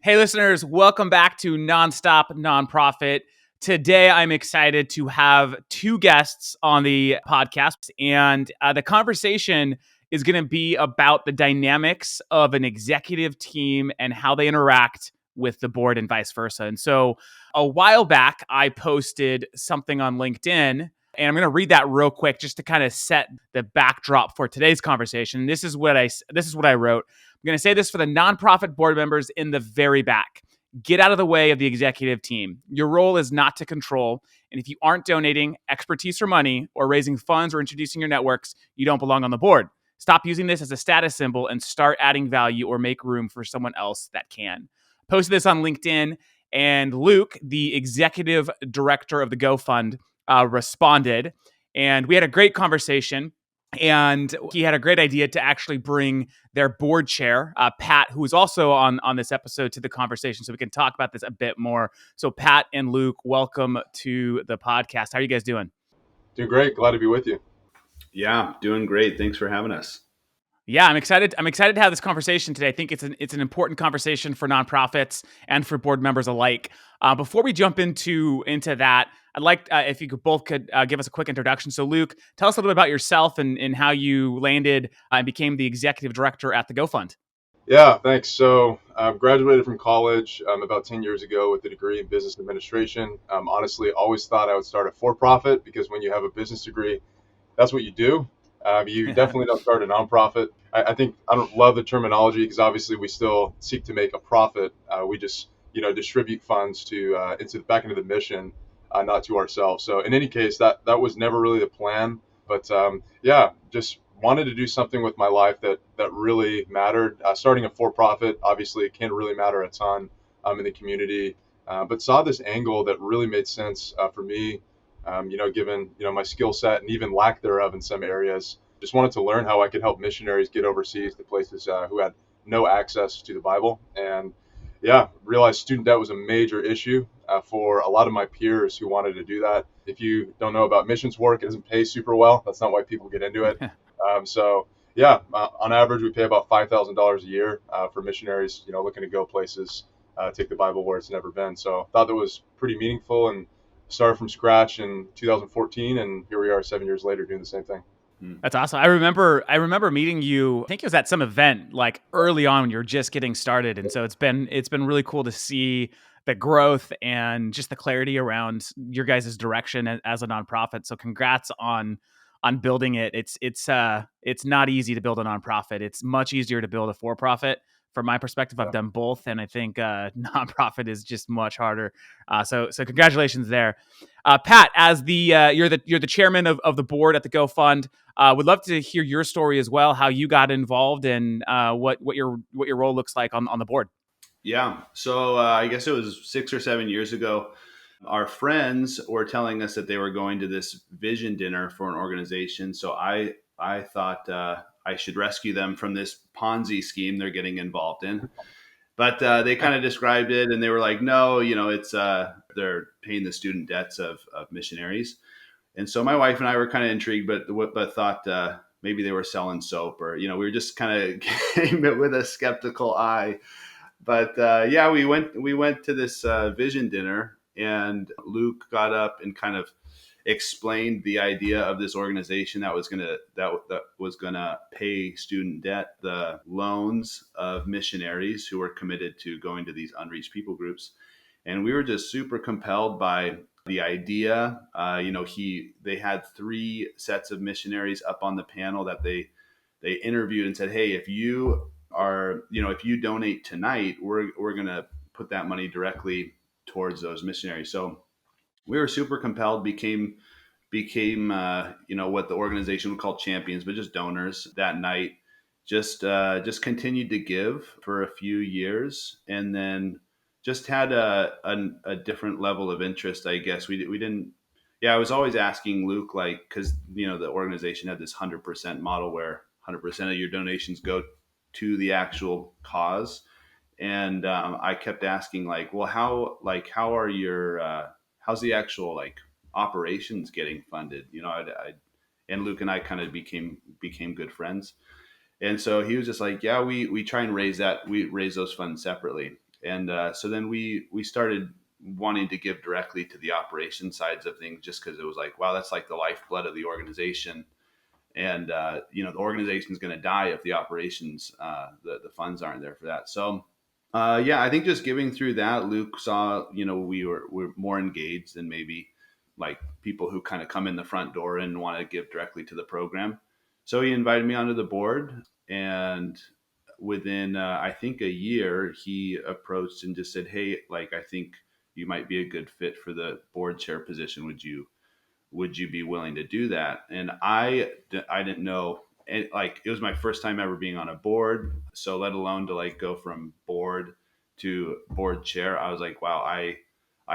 Hey, listeners, welcome back to Nonstop Nonprofit. Today, I'm excited to have two guests on the podcast, and the conversation is going to be about the dynamics of an executive team and how they interact with the board and vice versa. And so, a while back, I posted something on LinkedIn, and I'm going to read that real quick just to kind of set the backdrop for today's conversation. This is what I wrote. I'm going to say this for the nonprofit board members in the very back. Get out of the way of the executive team. Your role is not to control. And if you aren't donating expertise or money or raising funds or introducing your networks, you don't belong on the board. Stop using this as a status symbol and start adding value or make room for someone else that can. Posted this on LinkedIn, and Luke, the executive director of the Go Fund, responded. And we had a great conversation. And he had a great idea to actually bring their board chair, Pat, who is also on this episode, to the conversation so we can talk about this a bit more. So Pat and Luke, welcome to the podcast. How are you guys doing? Doing great. Glad to be with you. Yeah, doing great. Thanks for having us. Yeah, I'm excited. I'm excited to have this conversation today. I think it's an important conversation for nonprofits and for board members alike. Before we jump into that, I'd like if you could give us a quick introduction. So, Luke, tell us a little bit about yourself and how you landed and became the executive director at the Go Fund. Yeah, thanks. So I graduated from college about 10 years ago with a degree in business administration. Honestly, always thought I would start a for-profit because when you have a business degree, that's what you do. You definitely don't start a nonprofit. I think I don't love the terminology because obviously we still seek to make a profit. We just distribute funds to back into the mission, not to ourselves. So in any case, that was never really the plan. But just wanted to do something with my life that really mattered. Starting a for-profit, obviously, it can really matter a ton in the community. But saw this angle that really made sense for me. Given my skill set and even lack thereof in some areas, just wanted to learn how I could help missionaries get overseas to places who had no access to the Bible. And realized student debt was a major issue for a lot of my peers who wanted to do that. If you don't know about missions work, it doesn't pay super well. That's not why people get into it. On average, we pay about $5,000 a year for missionaries, looking to go places, take the Bible where it's never been. So thought that was pretty meaningful and started from scratch in 2014, and here we are 7 years later doing the same thing. That's awesome. I remember meeting you. I think it was at some event like early on when you were just getting started, and so it's been really cool to see the growth and just the clarity around your guys' direction as a nonprofit. So congrats on building it. It's not easy to build a nonprofit. It's much easier to build a for-profit. From my perspective, I've done both, and I think nonprofit is just much harder. So congratulations there, Pat. As you're the chairman of the board at the Go Fund. Would love to hear your story as well, how you got involved and what your role looks like on the board. Yeah, so I guess it was 6 or 7 years ago. Our friends were telling us that they were going to this vision dinner for an organization. So I thought I should rescue them from this Ponzi scheme they're getting involved in. But they kind of described it, and they were like, no, it's they're paying the student debts of missionaries. And so my wife and I were kind of intrigued, but thought maybe they were selling soap, or we were just kind of came with a skeptical eye. But we went to this vision dinner, and Luke got up and kind of explained the idea of this organization that was gonna pay student debt, the loans of missionaries who were committed to going to these unreached people groups. And we were just super compelled by the idea. They had 3 sets of missionaries up on the panel that they interviewed and said, hey, if you donate tonight, we're gonna put that money directly towards those missionaries. So we were super compelled, became what the organization would call champions, but just donors that night. Just continued to give for a few years, and then just had a different level of interest, I guess. We didn't. Yeah, I was always asking Luke, like, because the organization had this 100% model where 100% of your donations go to the actual cause, and I kept asking, like, well, how are your how's the actual operations getting funded? And Luke and I kind of became good friends. And so he was just like, yeah, we try and raise those funds separately. And so then we started wanting to give directly to the operation sides of things, just because it was like, wow, that's like the lifeblood of the organization. And the organization is going to die if the operations, the funds aren't there for that. So I think just giving through that, Luke saw, we're more engaged than maybe like people who kind of come in the front door and want to give directly to the program. So he invited me onto the board, and within I think a year, he approached and just said, "Hey, like I think you might be a good fit for the board chair position. Would you be willing to do that?" And I didn't know. It was my first time ever being on a board, so let alone to like go from board to board chair. I was like, wow, I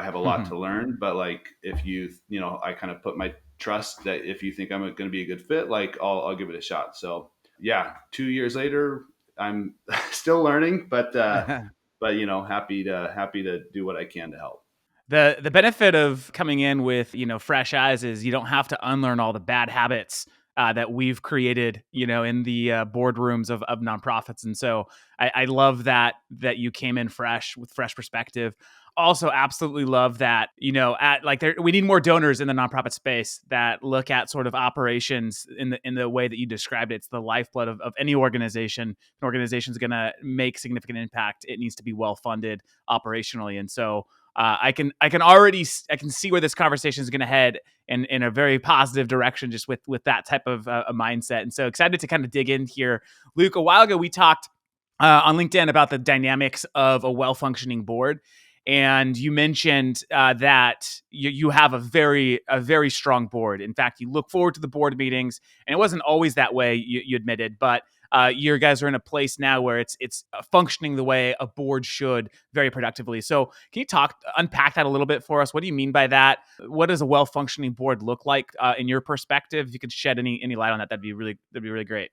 have a lot to learn, but like if I kind of put my trust that if you think I'm going to be a good fit, like I'll give it a shot. So yeah, 2 years later, I'm still learning, but happy to do what I can to help. The benefit of coming in with, fresh eyes is you don't have to unlearn all the bad habits that we've created, in the boardrooms of nonprofits. And so I love that you came in fresh with fresh perspective. Also, absolutely love that, we need more donors in the nonprofit space that look at sort of operations in the way that you described it. It's the lifeblood of any organization. If an organization is going to make significant impact, it needs to be well funded operationally. And so I can see where this conversation is going to head in a very positive direction, just with that type of a mindset. And so excited to kind of dig in here. Luke, a while ago we talked on LinkedIn about the dynamics of a well-functioning board. And you mentioned that you have a very strong board. In fact, you look forward to the board meetings, and it wasn't always that way. You admitted, but you guys are in a place now where it's functioning the way a board should, very productively. So, can you unpack that a little bit for us? What do you mean by that? What does a well functioning board look like in your perspective? If you could shed any light on that, that'd be really great.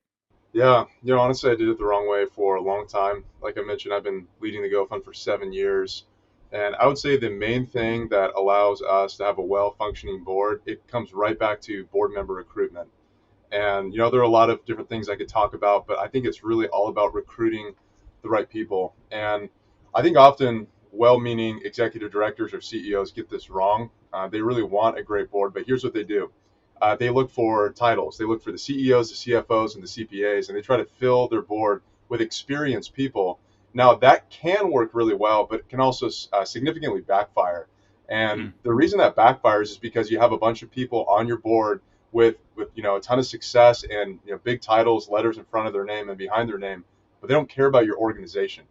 Yeah, honestly, I did it the wrong way for a long time. Like I mentioned, I've been leading the Go Fund for 7 years. And I would say the main thing that allows us to have a well-functioning board, it comes right back to board member recruitment. And, there are a lot of different things I could talk about, but I think it's really all about recruiting the right people. And I think often well-meaning executive directors or CEOs get this wrong. They really want a great board, but here's what they do. They look for titles. They look for the CEOs, the CFOs, and the CPAs, and they try to fill their board with experienced people. Now, that can work really well, but it can also significantly backfire. And the reason that backfires is because you have a bunch of people on your board with a ton of success and big titles, letters in front of their name and behind their name, but they don't care about your organization.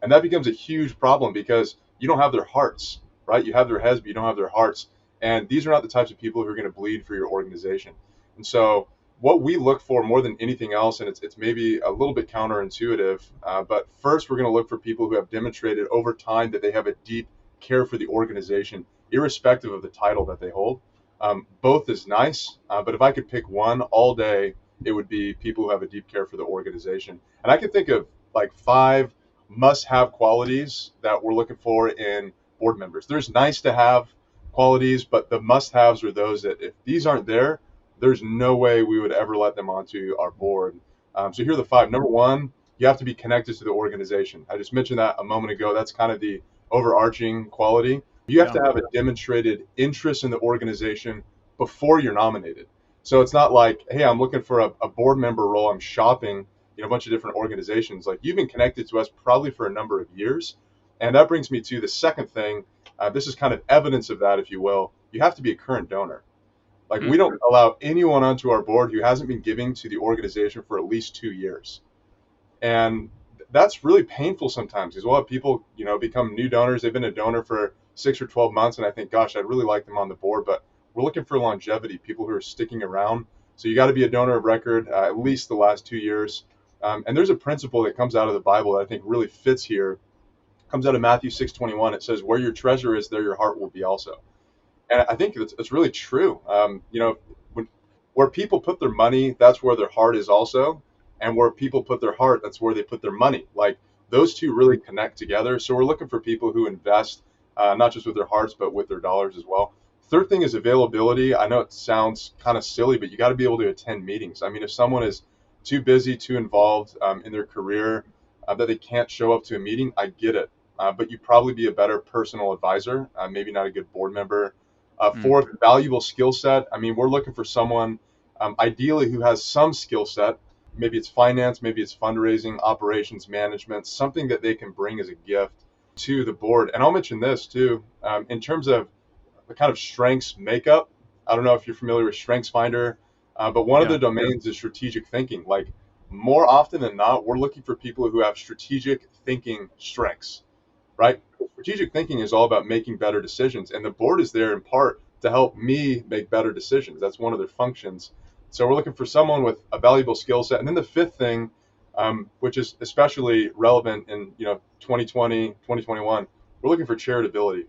And that becomes a huge problem because you don't have their hearts, right? You have their heads, but you don't have their hearts. And these are not the types of people who are going to bleed for your organization. And so what we look for more than anything else, and it's maybe a little bit counterintuitive, but first we're going to look for people who have demonstrated over time that they have a deep care for the organization, irrespective of the title that they hold. Both is nice, but if I could pick one all day, it would be people who have a deep care for the organization. And I can think of like 5 must-have qualities that we're looking for in board members. There's nice to have qualities, but the must-haves are those that if these aren't there, there's no way we would ever let them onto our board. So here are the 5. Number 1, you have to be connected to the organization. I just mentioned that a moment ago. That's kind of the overarching quality. You have to have a demonstrated interest in the organization before you're nominated. So it's not like, hey, I'm looking for a board member role. I'm shopping, a bunch of different organizations. Like, you've been connected to us probably for a number of years. And that brings me to the second thing. This is kind of evidence of that, if you will. You have to be a current donor. Like, we don't allow anyone onto our board who hasn't been giving to the organization for at least 2 years. And that's really painful sometimes because we'll have people, become new donors. They've been a donor for 6 or 12 months. And I think, gosh, I'd really like them on the board. But we're looking for longevity, people who are sticking around. So you got to be a donor of record at least the last 2 years. And there's a principle that comes out of the Bible that I think really fits here. It comes out of Matthew 6:21. It says, where your treasure is, there your heart will be also. And I think it's really true. Where people put their money, that's where their heart is also. And where people put their heart, that's where they put their money. Like, those two really connect together. So we're looking for people who invest, not just with their hearts, but with their dollars as well. Third thing is availability. I know it sounds kind of silly, but you got to be able to attend meetings. I mean, if someone is too busy, too involved in their career that they can't show up to a meeting, I get it, but you'd probably be a better personal advisor, maybe not a good board member. Mm. Fourth, valuable skill set. I mean, we're looking for someone ideally who has some skill set. Maybe it's finance, maybe it's fundraising, operations management, something that they can bring as a gift to the board. And I'll mention this too, in terms of the kind of strengths makeup. I don't know if you're familiar with Strengths Finder, but one of Yeah. the domains is strategic thinking. Like more often than not, we're looking for people who have strategic thinking strengths, right? Strategic thinking is all about making better decisions, and the board is there in part to help me make better decisions. That's one of their functions. So we're looking for someone with a valuable skill set. And then the fifth thing, which is especially relevant in 2020, 2021, we're looking for charitability.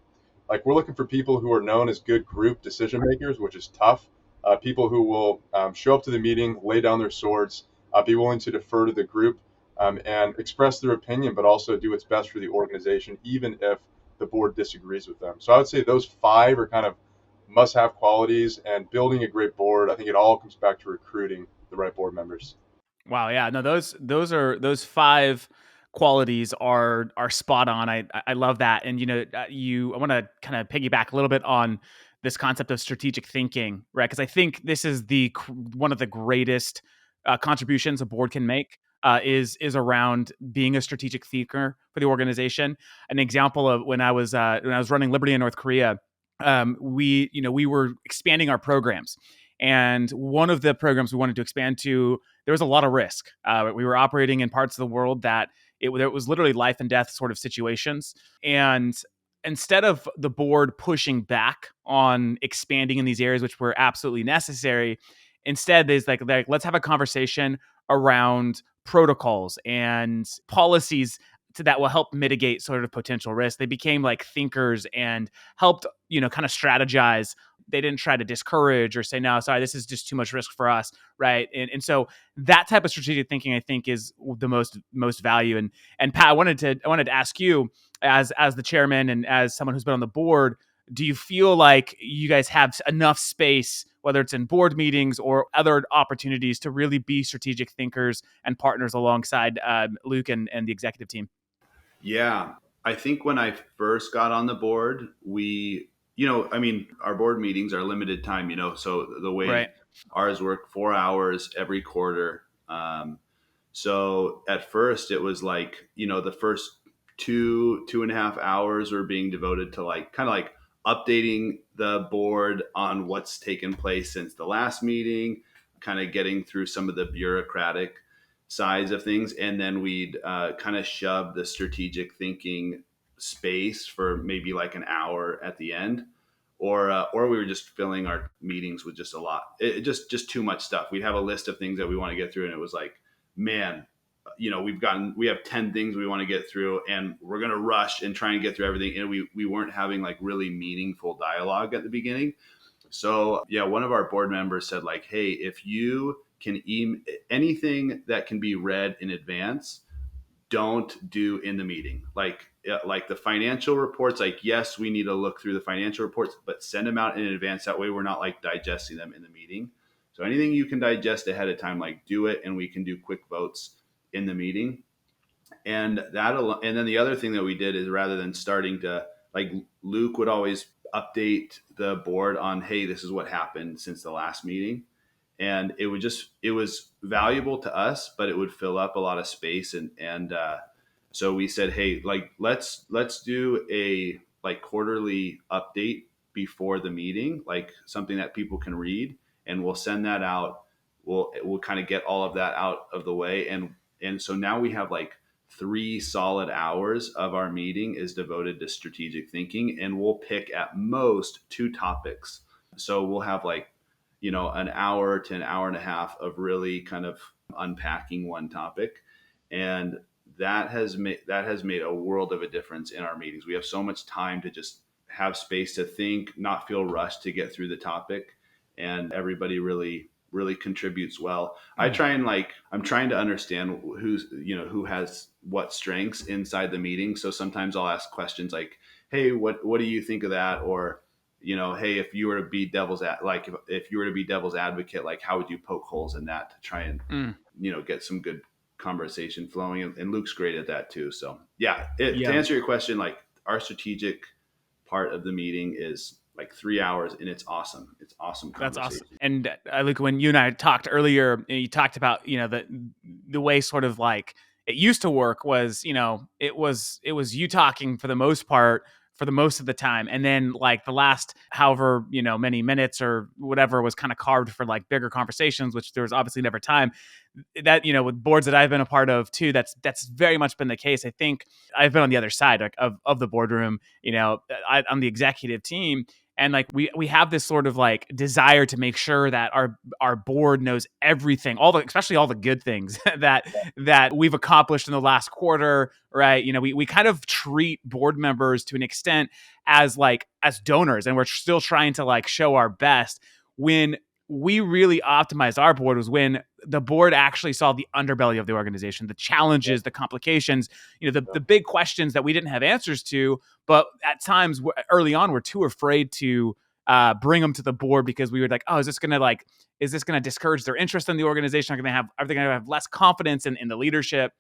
Like we're looking for people who are known as good group decision makers, which is tough. People who will show up to the meeting, lay down their swords, be willing to defer to the group, and express their opinion, but also do what's best for the organization, even if the board disagrees with them. So I would say those five are kind of must-have qualities, and building a great board. I think it all comes back to recruiting the right board members. Wow. Yeah. No, those five qualities are spot on. I love that. And I want to kind of piggyback a little bit on this concept of strategic thinking, right? Because I think this is one of the greatest contributions a board can make. Is around being a strategic thinker for the organization. An example of when I was running Liberty in North Korea, we were expanding our programs, and one of the programs we wanted to expand to, there was a lot of risk. We were operating in parts of the world that it was literally life and death sort of situations. And instead of the board pushing back on expanding in these areas, which were absolutely necessary, instead there's like let's have a conversation around protocols and policies that will help mitigate sort of potential risk. They became like thinkers and helped, kind of strategize. They didn't try to discourage or say, no, sorry, this is just too much risk for us. Right. And so that type of strategic thinking, I think, is the most value. And Pat, I wanted to ask you, as the chairman and as someone who's been on the board, do you feel like you guys have enough space, whether it's in board meetings or other opportunities, to really be strategic thinkers and partners alongside Luke and the executive team? Yeah. I think when I first got on the board, our board meetings are limited time, so the way Right. ours work 4 hours every quarter. So at first it was like, the first 2.5 hours were being devoted to like, kind of like updating the board on what's taken place since the last meeting, kind of getting through some of the bureaucratic sides of things. And then we'd kind of shove the strategic thinking space for maybe like an hour at the end, or we were just filling our meetings with just a lot, just too much stuff. We'd have a list of things that we want to get through, and it was like, man, we have 10 things we want to get through, and we're going to rush and try and get through everything. And we weren't having like really meaningful dialogue at the beginning. So yeah, one of our board members said like, hey, if you can anything that can be read in advance, don't do in the meeting. Like the financial reports, like, yes, we need to look through the financial reports, but send them out in advance. That way we're not like digesting them in the meeting. So anything you can digest ahead of time, like do it, and we can do quick votes in the meeting. And then the other thing that we did is, rather than starting to, like, Luke would always update the board on, hey, this is what happened since the last meeting. And it was valuable to us, but it would fill up a lot of space. And so we said, hey, like, let's do a like quarterly update before the meeting, like something that people can read, and we'll send that out. We'll kind of get all of that out of the way. And so now we have like 3 solid hours of our meeting is devoted to strategic thinking, and we'll pick at most 2 topics. So we'll have like, an hour to an hour and a half of really kind of unpacking one topic. And that has made a world of a difference in our meetings. We have so much time to just have space to think, not feel rushed to get through the topic, and everybody really contributes well. I'm trying to understand who has what strengths inside the meeting. So sometimes I'll ask questions like, hey, what do you think of that? Or, hey, if you were to be if you were to be devil's advocate, like, how would you poke holes in that to try and, get some good conversation flowing, and Luke's great at that too. So yeah, to Yeah. answer your question, like our strategic part of the meeting is like 3 hours, and it's awesome. It's awesome That's conversation. awesome. And Luke, when you and I talked earlier, you talked about, the way sort of like it used to work was, it was you talking for the most part for the most of the time. And then like the last however, many minutes or whatever was kind of carved for like bigger conversations, which there was obviously never time. That, with boards that I've been a part of too, that's very much been the case. I think I've been on the other side like, of the boardroom, on the executive team. And like we have this sort of like desire to make sure that our board knows everything, especially all the good things that we've accomplished in the last quarter, right? We kind of treat board members to an extent as donors, and we're still trying to like show our best. When we really optimized our board was when the board actually saw the underbelly of the organization, the challenges, the complications, the big questions that we didn't have answers to. But at times early on, we're too afraid to bring them to the board because we were like, oh, is this going to discourage their interest in the organization? Are they going to have less confidence in the leadership?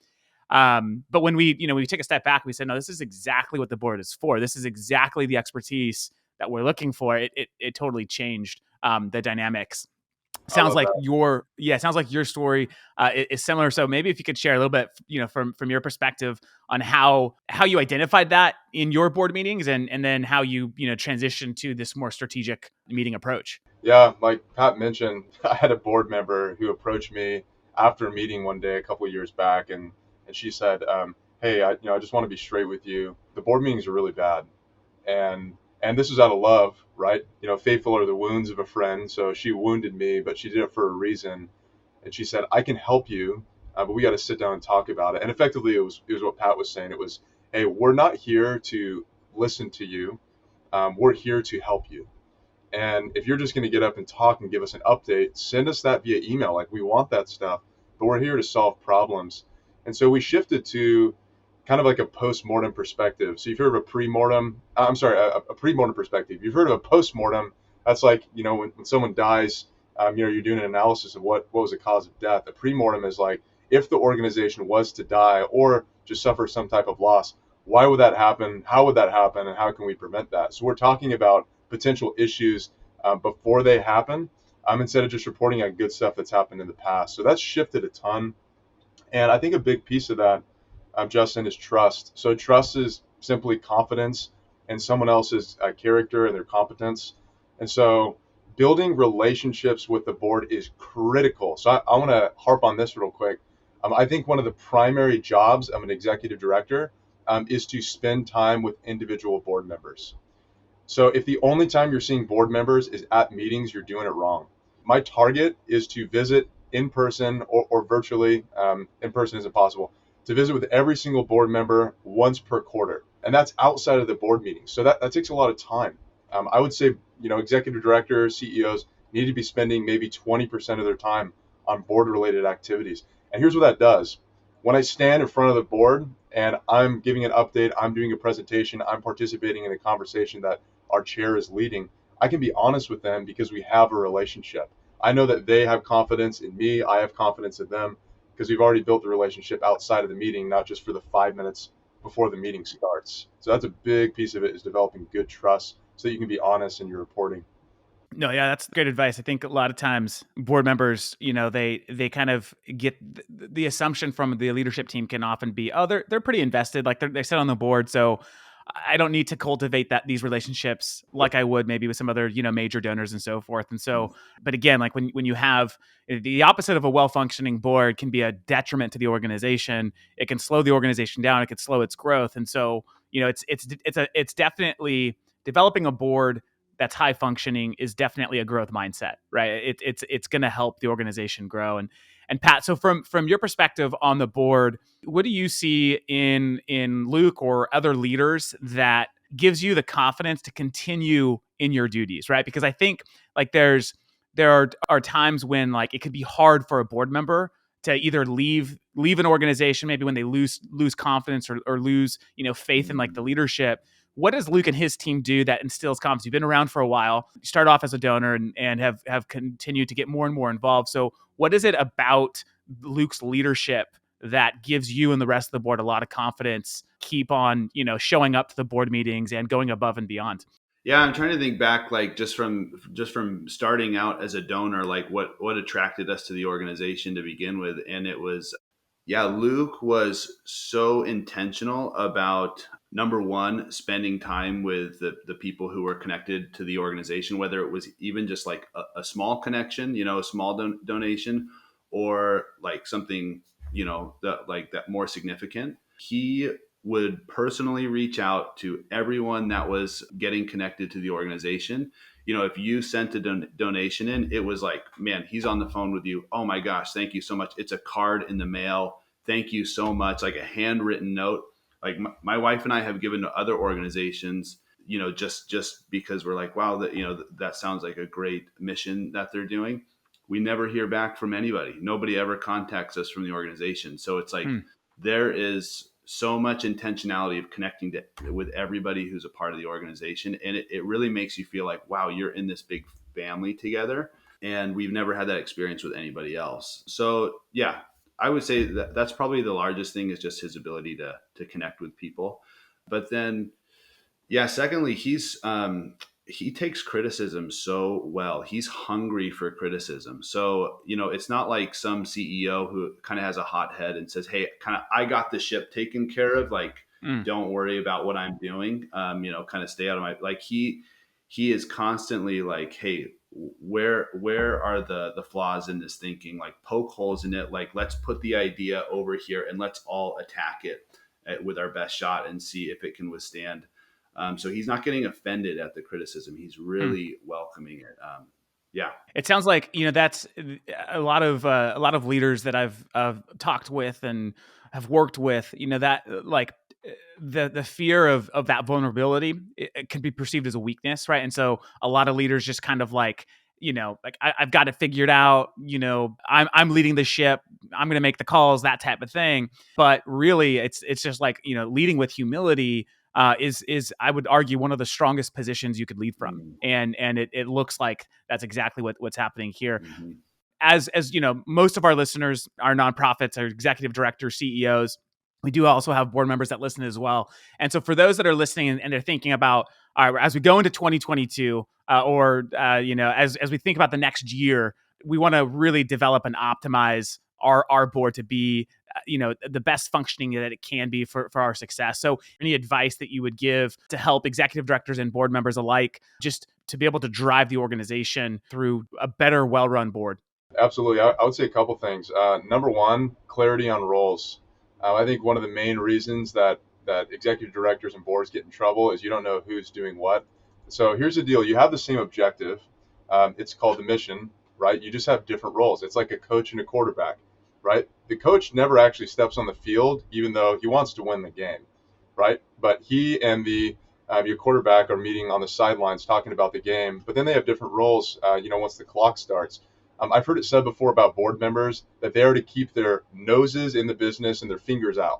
But when we take a step back, we said, no, this is exactly what the board is for. This is exactly the expertise that we're looking for. It totally changed the dynamics. Sounds like your story is similar. So maybe if you could share a little bit, from your perspective on how you identified that in your board meetings, and then how you transitioned to this more strategic meeting approach. Yeah, like Pat mentioned, I had a board member who approached me after a meeting one day a couple of years back, and she said, "Hey, I just want to be straight with you. The board meetings are really bad, and this is out of love, right? Faithful are the wounds of a friend. So she wounded me, but she did it for a reason. And she said, I can help you, but we got to sit down and talk about it. And effectively, it was what Pat was saying. It was, hey, we're not here to listen to you. We're here to help you. And if you're just going to get up and talk and give us an update, send us that via email. Like, we want that stuff, but we're here to solve problems. And so we shifted to kind of like a post-mortem perspective. So you've heard of a pre-mortem, a pre-mortem perspective. You've heard of a post-mortem. That's like, when someone dies, you're doing an analysis of what was the cause of death. A pre-mortem is like, if the organization was to die or just suffer some type of loss, why would that happen? How would that happen? And how can we prevent that? So we're talking about potential issues before they happen, instead of just reporting on good stuff that's happened in the past. So that's shifted a ton. And I think a big piece of that, Justin, is trust. So trust is simply confidence in someone else's character and their competence. And so building relationships with the board is critical. So I want to harp on this real quick. I think one of the primary jobs of an executive director is to spend time with individual board members. So if the only time you're seeing board members is at meetings, you're doing it wrong. My target is to visit in person or virtually. In person isn't possible. To visit with every single board member once per quarter. And that's outside of the board meeting. So that takes a lot of time. I would say, executive directors, CEOs need to be spending maybe 20% of their time on board related activities. And here's what that does. When I stand in front of the board and I'm giving an update, I'm doing a presentation, I'm participating in a conversation that our chair is leading, I can be honest with them because we have a relationship. I know that they have confidence in me. I have confidence in them because we've already built the relationship outside of the meeting, not just for the 5 minutes before the meeting starts. So that's a big piece of it, is developing good trust so that you can be honest in your reporting. No, yeah, that's great advice. I think a lot of times board members, they kind of get the assumption from the leadership team can often be, oh, they're pretty invested, like they sit on the board, so I don't need to cultivate these relationships like I would maybe with some other, major donors and so forth. And so, but again, like when you have the opposite of a well-functioning board can be a detriment to the organization. It can slow the organization down. It can slow its growth. And so, it's definitely developing a board that's high functioning is definitely a growth mindset, right? It's going to help the organization grow. And Pat, so from your perspective on the board, what do you see in Luke or other leaders that gives you the confidence to continue in your duties, right? Because I think like there are times when like it could be hard for a board member to either leave an organization, maybe when they lose confidence or lose faith in like the leadership. What does Luke and his team do that instills confidence? You've been around for a while. You start off as a donor and have continued to get more and more involved. So what is it about Luke's leadership that gives you and the rest of the board a lot of confidence, keep on, showing up to the board meetings and going above and beyond? Yeah, I'm trying to think back, like just from starting out as a donor, like what attracted us to the organization to begin with, and it was, yeah, Luke was so intentional about, number one, spending time with the people who were connected to the organization, whether it was even just like a small connection, a small donation, or like something, that more significant. He would personally reach out to everyone that was getting connected to the organization. If you sent a donation in, it was like, man, he's on the phone with you. Oh my gosh, thank you so much. It's a card in the mail. Thank you so much. Like a handwritten note. Like my wife and I have given to other organizations, just because we're like, wow, that sounds like a great mission that they're doing. We never hear back from anybody. Nobody ever contacts us from the organization. So it's like, there is so much intentionality of connecting with everybody who's a part of the organization. And it really makes you feel like, wow, you're in this big family together. And we've never had that experience with anybody else. So yeah, I would say that's probably the largest thing, is just his ability to connect with people. But then, yeah, secondly, he takes criticism so well. He's hungry for criticism. So, it's not like some CEO who kind of has a hot head and says, hey, I got the ship taken care of. Like, don't worry about what I'm doing. Kind of stay out of my, like he is constantly like, hey, where are the flaws in this thinking? Like, poke holes in it. Like, let's put the idea over here and let's all attack it with our best shot and see if it can withstand. So he's not getting offended at the criticism. He's really welcoming it. Yeah. It sounds like, that's a lot of leaders that I've talked with and have worked with, that like the fear of that vulnerability, it can be perceived as a weakness. Right. And so a lot of leaders just kind of like, like I've got it figured out, I'm leading the ship, I'm going to make the calls, that type of thing. But really it's just like, leading with humility is I would argue one of the strongest positions you could lead from. And it looks like that's exactly what's happening here. Mm-hmm. As most of our listeners are nonprofits, are executive directors, CEOs. We do also have board members that listen as well. And so for those that are listening and they're thinking about, all right, as we go into 2022, as we think about the next year, we want to really develop and optimize our board to be, the best functioning that it can be for our success. So any advice that you would give to help executive directors and board members alike, just to be able to drive the organization through a better, well-run board? Absolutely. I would say a couple things. Number one, clarity on roles. I think one of the main reasons that executive directors and boards get in trouble is you don't know who's doing what. So here's the deal. You have the same objective. It's called the mission, right? You just have different roles. It's like a coach and a quarterback, right? The coach never actually steps on the field, even though he wants to win the game, right? But he and your quarterback are meeting on the sidelines talking about the game, but then they have different roles, once the clock starts. I've heard it said before about board members that they are to keep their noses in the business and their fingers out.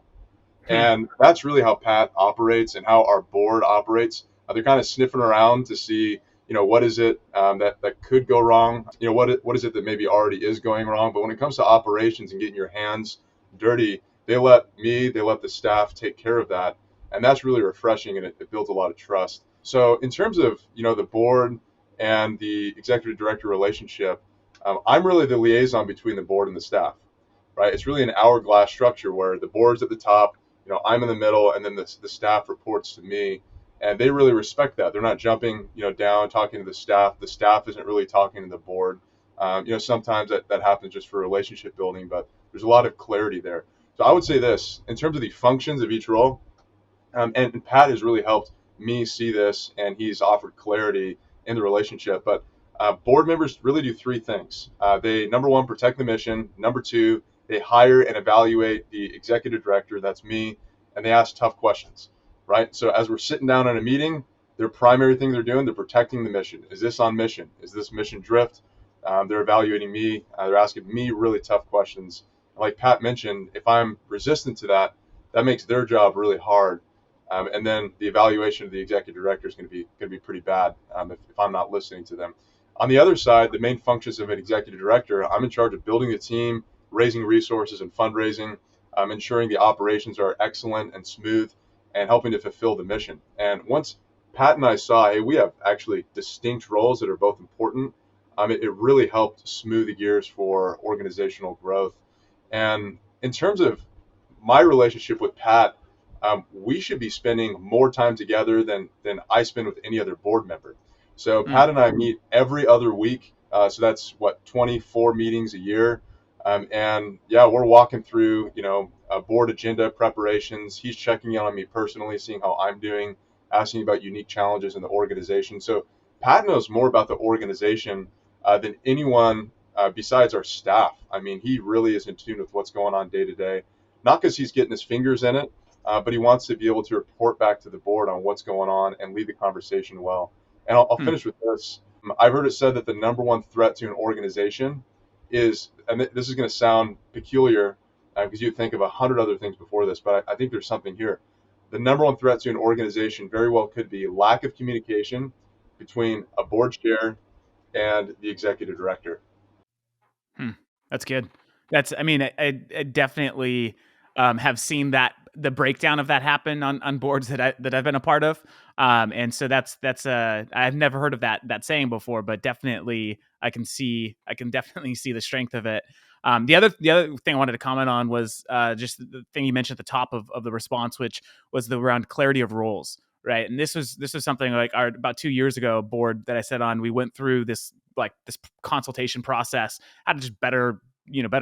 And that's really how Pat operates and how our board operates. They're kind of sniffing around to see, what is it that could go wrong? What is it that maybe already is going wrong? But when it comes to operations and getting your hands dirty, they let the staff take care of that. And that's really refreshing, and it builds a lot of trust. So in terms of, the board and the executive director relationship, I'm really the liaison between the board and the staff, right? It's really an hourglass structure where the board's at the top, I'm in the middle, and then the staff reports to me, and they really respect that. They're not jumping, down, talking to the staff. The staff isn't really talking to the board. Sometimes that happens just for relationship building, but there's a lot of clarity there. So I would say this, in terms of the functions of each role, and Pat has really helped me see this, and he's offered clarity in the relationship, but board members really do three things. They, number one, protect the mission. Number two, they hire and evaluate the executive director, that's me, and they ask tough questions, right? So as we're sitting down in a meeting, their primary thing they're doing, they're protecting the mission. Is this on mission? Is this mission drift? They're evaluating me. They're asking me really tough questions. Like Pat mentioned, if I'm resistant to that, that makes their job really hard. And then the evaluation of the executive director is going to be pretty bad if I'm not listening to them. On the other side, the main functions of an executive director, I'm in charge of building a team, raising resources and fundraising. ensuring the operations are excellent and smooth, and helping to fulfill the mission. And once Pat and I saw, hey, we have actually distinct roles that are both important, it really helped smooth the gears for organizational growth. And in terms of my relationship with Pat, we should be spending more time together than I spend with any other board member. So Mm. Pat and I meet every other week. So that's what, 24 meetings a year. And yeah, we're walking through, board agenda preparations. He's checking in on me personally, seeing how I'm doing, asking about unique challenges in the organization. So Pat knows more about the organization than anyone besides our staff. I mean, he really is in tune with what's going on day to day, not because he's getting his fingers in it, but he wants to be able to report back to the board on what's going on and lead the conversation well. And I'll Mm. finish with this. I've heard it said that the number one threat to an organization is, and this is going to sound peculiar because you think of 100 other things before this, but I think there's something here. The number one threat to an organization very well could be lack of communication between a board chair and the executive director. That's good. I mean, I definitely have seen the breakdown of that happen on boards that I've been a part of. And so that's I've never heard of that saying before, but definitely I can definitely see the strength of it. The other thing I wanted to comment on was just the thing you mentioned at the top of the response, which was around clarity of roles. Right. And this was something like about 2 years ago board that I sat on. We went through this consultation process, how to just better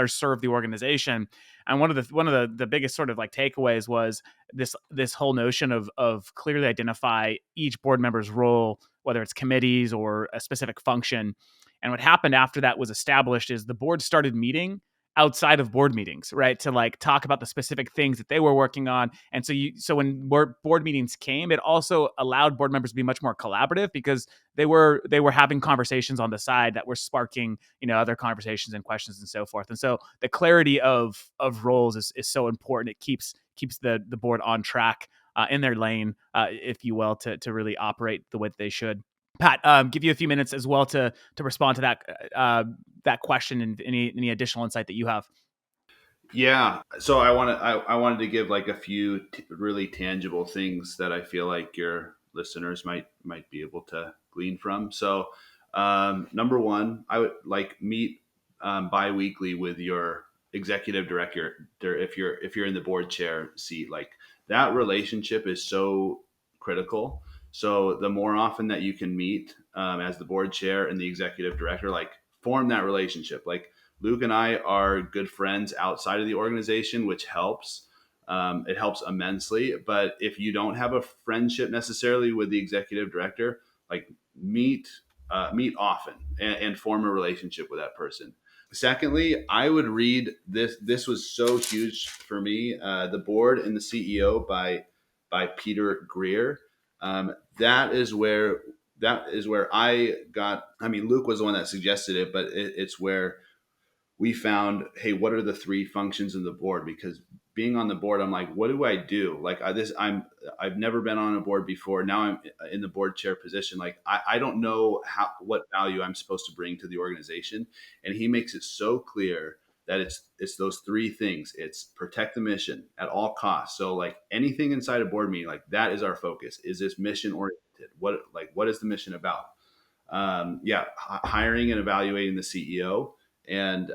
serve the organization. And one of the biggest sort of like takeaways was this whole notion of clearly identify each board member's role, whether it's committees or a specific function. And what happened after that was established is the board started meeting outside of board meetings, right? To like talk about the specific things that they were working on. And so when board meetings came, it also allowed board members to be much more collaborative because they were having conversations on the side that were sparking, other conversations and questions and so forth. And so the clarity of roles is so important. It keeps the board on track in their lane, if you will, to really operate the way that they should. Pat, give you a few minutes as well to respond to that question and any additional insight that you have. Yeah. So I wanted to give like a few really tangible things that I feel like your listeners might be able to glean from. So, number one, I would like meet biweekly with your executive director if you're in the board chair seat. Like that relationship is so critical. So the more often that you can meet as the board chair and the executive director, like form that relationship. Like Luke and I are good friends outside of the organization, which helps. It helps immensely. But if you don't have a friendship necessarily with the executive director, like meet often and form a relationship with that person. Secondly, I would read this. This was so huge for me. The Board and the CEO by Peter Greer. That is where I got. I mean, Luke was the one that suggested it, but it's where we found, hey, what are the three functions of the board? Because being on the board, I'm like, what do I do? Like I've never been on a board before. Now I'm in the board chair position. Like I don't know what value I'm supposed to bring to the organization. And he makes it so clear that it's those three things. It's protect the mission at all costs. So like anything inside a board meeting, like that is our focus. Is this mission oriented? What is the mission about? Hiring and evaluating the CEO and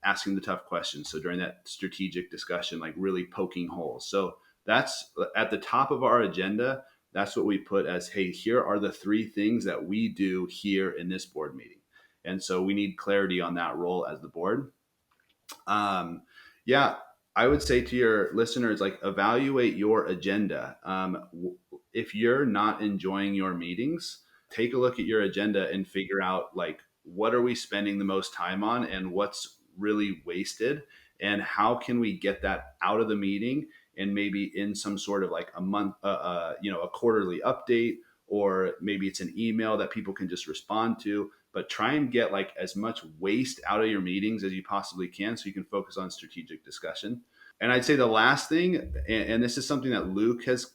asking the tough questions. So during that strategic discussion, like really poking holes. So that's at the top of our agenda. That's what we put as, hey, here are the three things that we do here in this board meeting. And so we need clarity on that role as the board. I would say to your listeners, like evaluate your agenda. If you're not enjoying your meetings, take a look at your agenda and figure out like, what are we spending the most time on and what's really wasted, and how can we get that out of the meeting and maybe in some sort of like a month, a quarterly update, or maybe it's an email that people can just respond to, but try and get like as much waste out of your meetings as you possibly can so you can focus on strategic discussion. And I'd say the last thing, and this is something that Luke has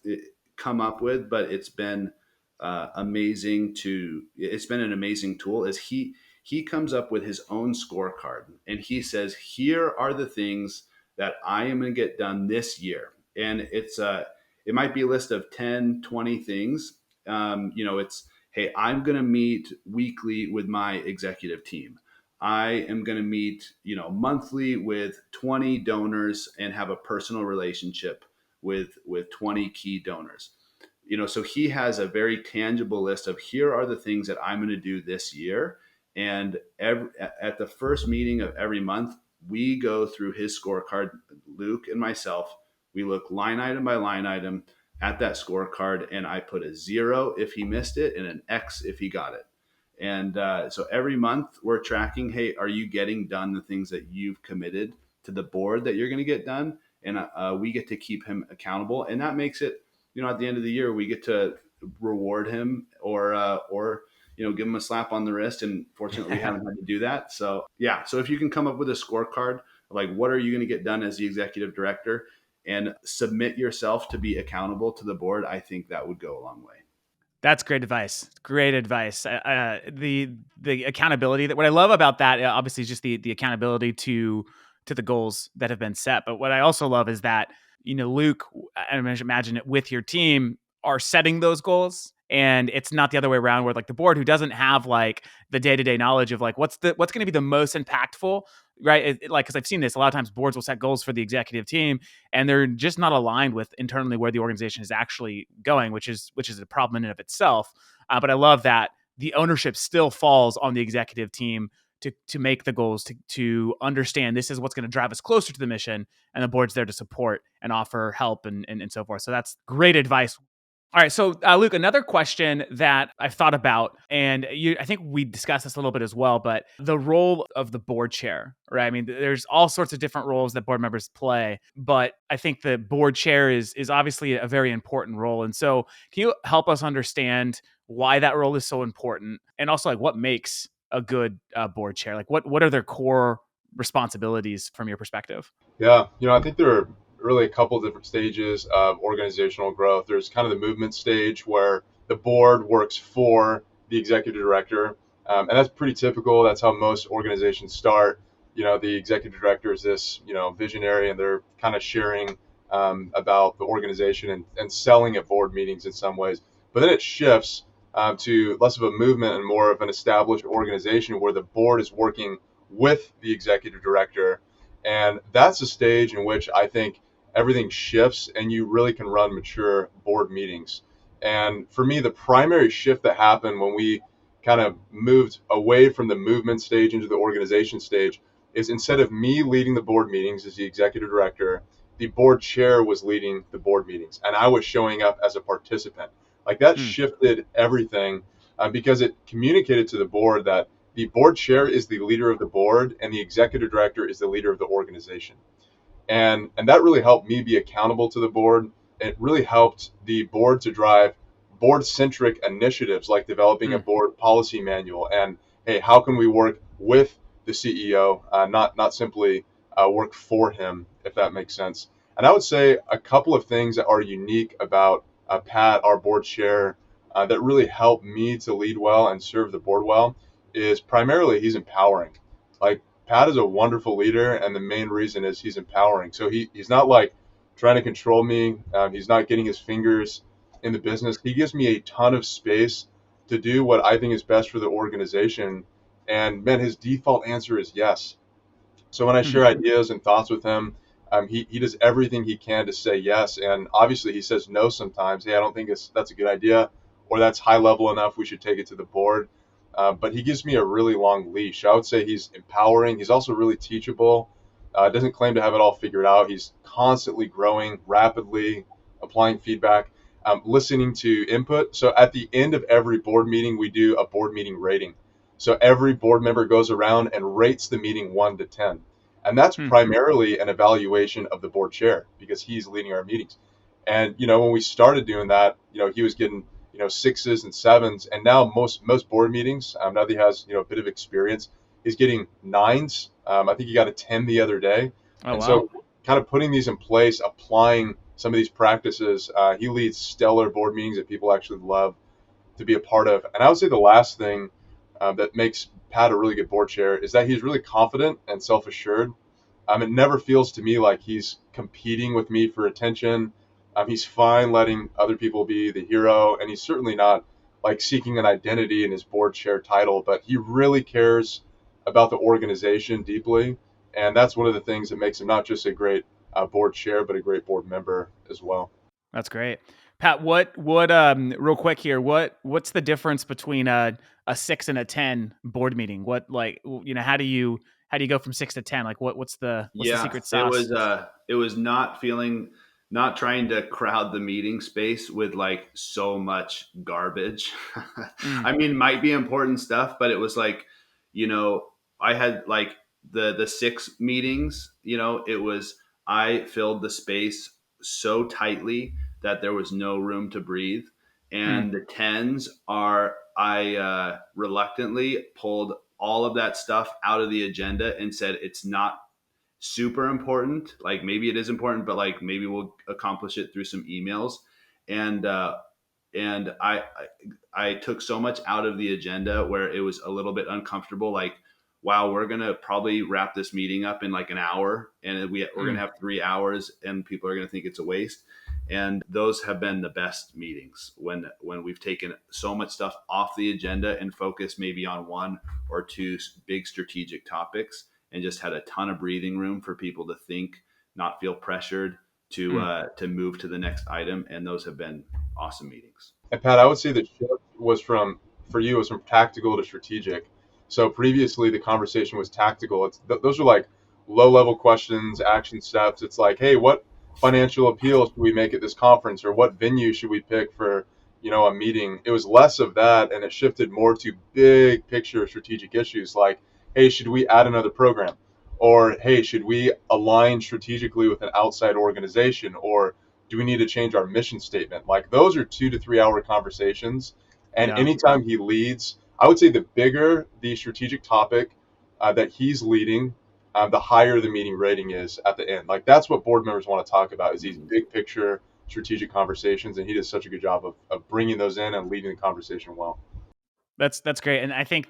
come up with, but it's been it's been an amazing tool, is he comes up with his own scorecard and he says, here are the things that I am going to get done this year. And it might be a list of 10, 20 things. It's, hey, I'm going to meet weekly with my executive team. I am going to meet, monthly with 20 donors and have a personal relationship with 20 key donors. So he has a very tangible list of, here are the things that I'm going to do this year. And at the first meeting of every month, we go through his scorecard, Luke and myself. We look line item by line item at that scorecard, and I put a 0 if he missed it and an X if he got it. And so every month we're tracking, hey, are you getting done the things that you've committed to the board that you're going to get done? And we get to keep him accountable. And that makes it, at the end of the year, we get to reward him or give him a slap on the wrist. And fortunately, we haven't had to do that. So, yeah. So if you can come up with a scorecard, like what are you going to get done as the executive director, and submit yourself to be accountable to the board, I think that would go a long way. That's great advice. Great advice. The accountability, that what I love about that, obviously, is just the accountability to the goals that have been set. But what I also love is that, Luke, I imagine it with your team, are setting those goals. And it's not the other way around, where like the board, who doesn't have like the day-to-day knowledge of like what's going to be the most impactful, right? Because I've seen this a lot of times, boards will set goals for the executive team, and they're just not aligned with internally where the organization is actually going, which is a problem in and of itself. But I love that the ownership still falls on the executive team to make the goals, to understand this is what's going to drive us closer to the mission, and the board's there to support and offer help and so forth. So that's great advice. All right. So, Luke, another question that I've thought about, and I think we discussed this a little bit as well, but the role of the board chair, right? I mean, there's all sorts of different roles that board members play, but I think the board chair is obviously a very important role. And so can you help us understand why that role is so important, and also like what makes a good board chair? Like what are their core responsibilities from your perspective? Yeah, I think there are really a couple different stages of organizational growth. There's kind of the movement stage where the board works for the executive director, and that's pretty typical. That's how most organizations start. The executive director is this, visionary, and they're kind of sharing about the organization and selling at board meetings in some ways. But then it shifts to less of a movement and more of an established organization where the board is working with the executive director. And that's a stage in which I think everything shifts and you really can run mature board meetings. And for me, the primary shift that happened when we kind of moved away from the movement stage into the organization stage is, instead of me leading the board meetings as the executive director, the board chair was leading the board meetings, and I was showing up as a participant. Like that shifted everything because it communicated to the board that the board chair is the leader of the board and the executive director is the leader of the organization. And that really helped me be accountable to the board. It really helped the board to drive board-centric initiatives like developing a board policy manual and, hey, how can we work with the CEO, not simply work for him, if that makes sense. And I would say a couple of things that are unique about Pat, our board chair, that really helped me to lead well and serve the board well is primarily he's empowering. Like Pat is a wonderful leader, and the main reason is he's empowering. So he's not like trying to control me. He's not getting his fingers in the business. He gives me a ton of space to do what I think is best for the organization. And man, his default answer is yes. So when I share ideas and thoughts with him, he does everything he can to say yes. And obviously he says no sometimes. Hey, I don't think that's a good idea, or that's high level enough. We should take it to the board. But he gives me a really long leash. I would say he's empowering. He's also really teachable. Doesn't claim to have it all figured out. He's constantly growing, rapidly applying feedback, listening to input. So at the end of every board meeting, we do a board meeting rating. So every board member goes around and rates the meeting 1 to 10. And that's primarily an evaluation of the board chair because he's leading our meetings. And, when we started doing that, he was getting 6s and 7s, and now most board meetings, now that he has a bit of experience, he's getting 9s. I think he got a 10 the other day. So kind of putting these in place, applying some of these practices, he leads stellar board meetings that people actually love to be a part of. And I would say the last thing that makes Pat a really good board chair is that he's really confident and self-assured. It never feels to me like he's competing with me for attention. He's fine letting other people be the hero, and he's certainly not like seeking an identity in his board chair title, but he really cares about the organization deeply. And that's one of the things that makes him not just a great board chair, but a great board member as well. That's great. Pat, real quick here, what's the difference between a 6 and a 10 board meeting? What, like, how do you go from 6 to 10? Like what's the secret sauce? It was not trying to crowd the meeting space with like so much garbage. I mean, might be important stuff, but it was like, I had like the 6 meetings, it was, I filled the space so tightly that there was no room to breathe. And the 10s are, I reluctantly pulled all of that stuff out of the agenda and said it's not super important. Like maybe it is important, but like maybe we'll accomplish it through some emails. And I took so much out of the agenda where it was a little bit uncomfortable. Like, wow, we're gonna probably wrap this meeting up in like an hour, and we're gonna have 3 hours, and people are gonna think it's a waste. And those have been the best meetings when we've taken so much stuff off the agenda and focused maybe on 1 or 2 big strategic topics, and just had a ton of breathing room for people to think, not feel pressured to move to the next item. And those have been awesome meetings. And Pat, I would say the shift was from tactical to strategic. So previously the conversation was tactical. Those are like low level questions, action steps. It's like, hey, what financial appeal should we make at this conference, or what venue should we pick for, a meeting? It was less of that, and it shifted more to big picture strategic issues like, hey, should we add another program? Or, hey, should we align strategically with an outside organization? Or do we need to change our mission statement? Like those are 2 to 3 hour conversations. And anytime he leads, I would say the bigger the strategic topic that he's leading, the higher the meeting rating is at the end. Like that's what board members want to talk about, is these big picture strategic conversations. And he does such a good job of bringing those in and leading the conversation well. That's great. And I think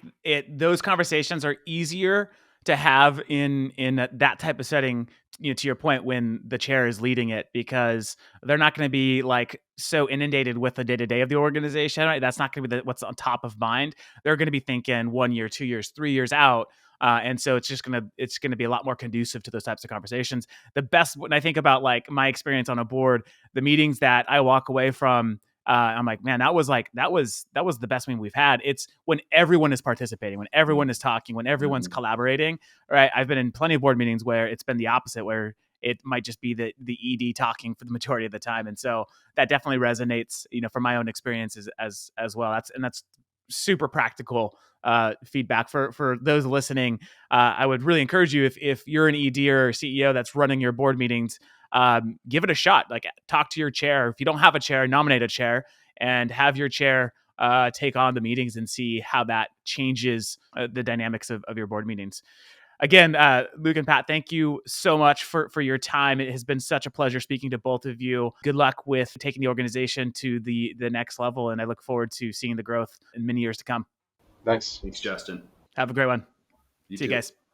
those conversations are easier to have in that type of setting, to your point, when the chair is leading it, because they're not going to be like so inundated with the day-to-day of the organization, right? That's not going to be what's on top of mind. They're going to be thinking 1 year, 2 years, 3 years out. And so it's going to be a lot more conducive to those types of conversations. The best, when I think about like my experience on a board, the meetings that I walk away from, I'm like, man, that was the best meeting we've had. It's when everyone is participating, when everyone is talking, when everyone's collaborating. Right? I've been in plenty of board meetings where it's been the opposite, where it might just be the ED talking for the majority of the time, and so that definitely resonates, from my own experiences as well. That's super practical feedback for those listening. I would really encourage you, if you're an ED or CEO that's running your board meetings, give it a shot. Like, talk to your chair. If you don't have a chair, nominate a chair and have your chair take on the meetings and see how that changes the dynamics of your board meetings. Again, Luke and Pat, thank you so much for your time. It has been such a pleasure speaking to both of you. Good luck with taking the organization to the next level, and I look forward to seeing the growth in many years to come. Thanks. Thanks, Justin. Have a great one. You See too. you guys.